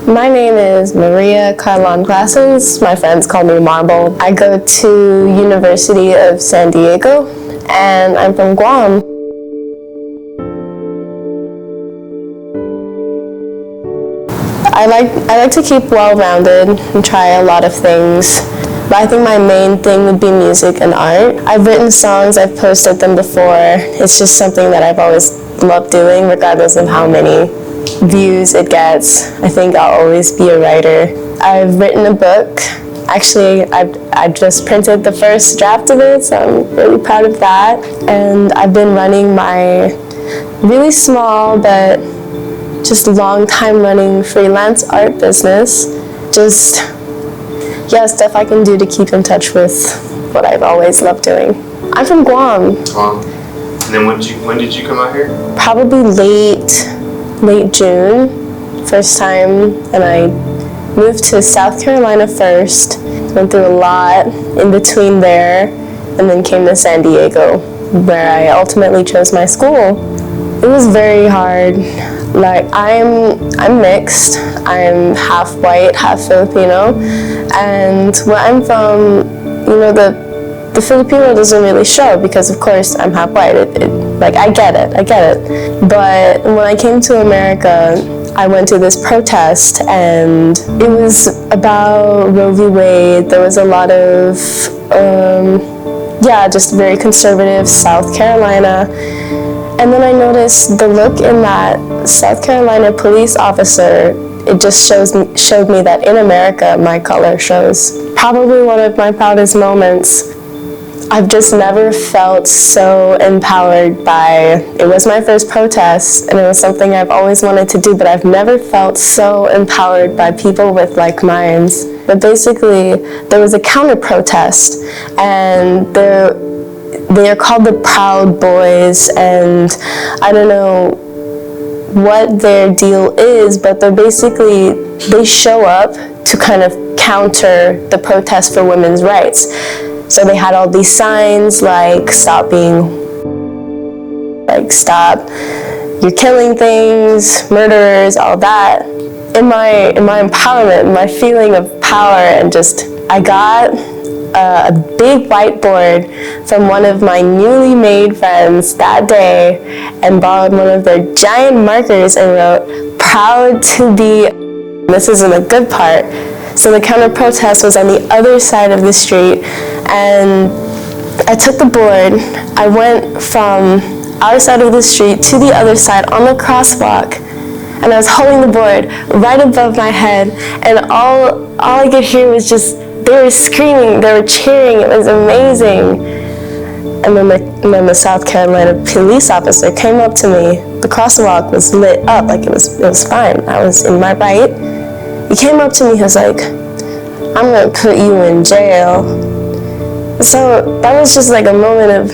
My name is Maria Carlon Claassens. My friends call me Marble. I go to University of San Diego, and I'm from Guam. I like to keep well-rounded and try a lot of things, but I think my main thing would be music and art. I've written songs, I've posted them before. It's just something that I've always loved doing, regardless of how many views it gets. I think I'll always be a writer. I've written a book. Actually, I just printed the first draft of it, so I'm really proud of that. And I've been running my really small but just long time running freelance art business. Just, stuff I can do to keep in touch with what I've always loved doing. I'm from Guam. And then when did you come out here? Probably late June, first time, and I moved to South Carolina first. Went through a lot in between there, and then came to San Diego, where I ultimately chose my school. It was very hard. Like, I'm mixed. I'm half white, half Filipino, and where I'm from, the Filipino doesn't really show because, of course, I'm half white. I get it. But when I came to America, I went to this protest, and it was about Roe v. Wade. There was a lot of, just very conservative South Carolina. And then I noticed the look in that South Carolina police officer. It just showed me that in America, my color shows. Probably one of my proudest moments. I've just never felt so empowered by, it was my first protest, and it was something I've always wanted to do, but I've never felt so empowered by people with like minds. But basically, there was a counter-protest, and they are called the Proud Boys, and I don't know what their deal is, but they show up to kind of counter the protest for women's rights. So they had all these signs like stop, you're killing things, murderers, all that. In my empowerment, my feeling of power, and just, I got a big whiteboard from one of my newly made friends that day and borrowed one of their giant markers and wrote, "Proud to be." This isn't a good part. So the counter-protest was on the other side of the street, and I took the board. I went from our side of the street to the other side on the crosswalk, and I was holding the board right above my head, and all I could hear was just, they were screaming, they were cheering, it was amazing. And then the South Carolina police officer came up to me. The crosswalk was lit up, like it was fine. I was in my right. He came up to me, he was like, "I'm gonna put you in jail." So that was just like a moment of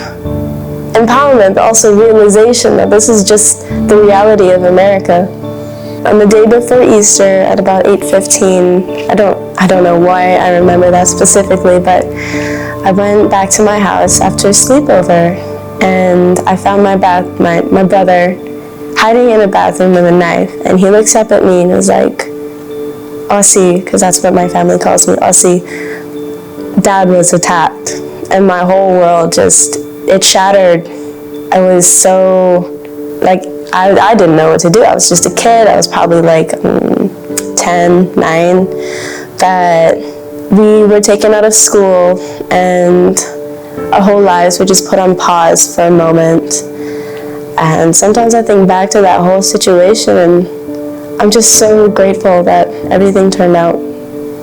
empowerment, but also realization that this is just the reality of America. On the day before Easter at about 8:15, I don't know why I remember that specifically, but I went back to my house after a sleepover, and I found my brother hiding in a bathroom with a knife, and he looks up at me and was like, "Aussie," because that's what my family calls me, "Aussie, Dad was attacked." And my whole world it shattered. I was so, I didn't know what to do. I was just a kid. I was probably 10, 9. But we were taken out of school, and our whole lives were just put on pause for a moment. And sometimes I think back to that whole situation, and I'm just so grateful that everything turned out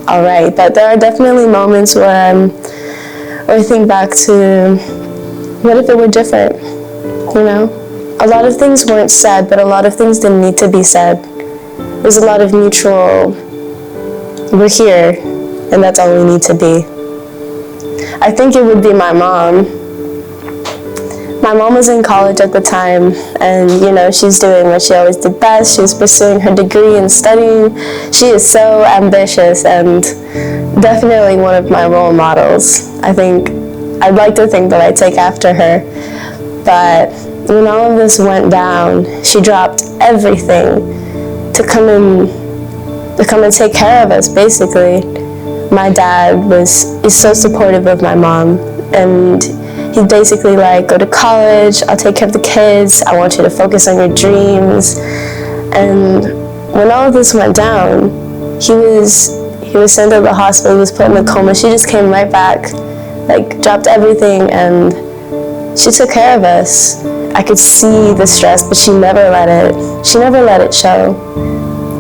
all right. But there are definitely moments where I think back to, what if it were different, A lot of things weren't said, but a lot of things didn't need to be said. There's a lot of mutual, we're here, and that's all we need to be. I think it would be my mom. My mom was in college at the time, and she's doing what she always did best. She was pursuing her degree and studying. She is so ambitious and definitely one of my role models. I'd like to think that I take after her. But when all of this went down, she dropped everything to come and to come and take care of us, basically. My dad is so supportive of my mom, and he's basically like, go to college, I'll take care of the kids, I want you to focus on your dreams. And when all of this went down, he was sent to the hospital, he was put in a coma. She just came right back, like dropped everything, and she took care of us. I could see the stress, but she never let it show.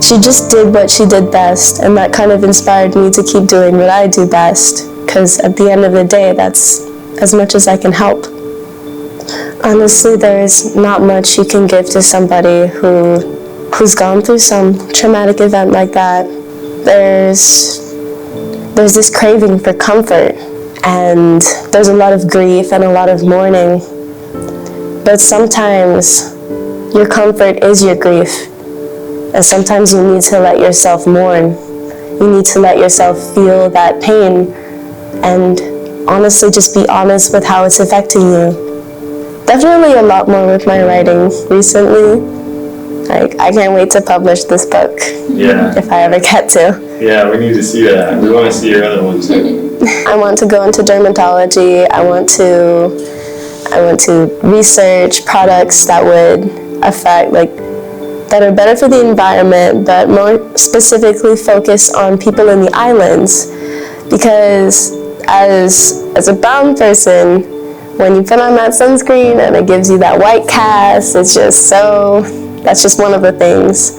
She just did what she did best, and that kind of inspired me to keep doing what I do best, because at the end of the day, that's as much as I can help. Honestly, there's not much you can give to somebody who's gone through some traumatic event like that. There's this craving for comfort, and there's a lot of grief and a lot of mourning. But sometimes your comfort is your grief, and sometimes you need to let yourself mourn. You need to let yourself feel that pain, and honestly just be honest with how it's affecting you. Definitely a lot more with my writing recently. Like, I can't wait to publish this book. Yeah. If I ever get to. Yeah, we need to see that. We want to see your other ones too. I want to go into dermatology. I want to research products that would affect, like, that are better for the environment, but more specifically focus on people in the islands. Because as a brown person, when you put on that sunscreen and it gives you that white cast, it's just so, that's just one of the things.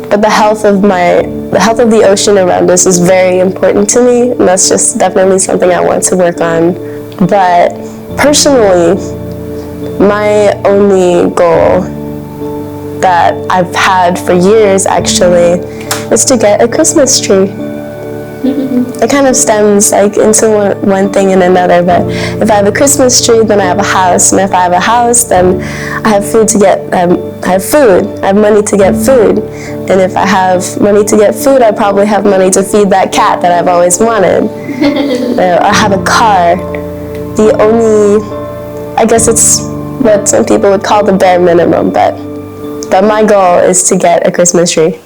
But the health of the ocean around us is very important to me, and that's just definitely something I want to work on. But personally, my only goal that I've had for years actually is to get a Christmas tree. It kind of stems like into one thing and another, but if I have a Christmas tree, then I have a house, and if I have a house, then I have food to get, I have money to get food, and if I have money to get food, I probably have money to feed that cat that I've always wanted. Or I have a car. The only, I guess it's what some people would call the bare minimum, but my goal is to get a Christmas tree.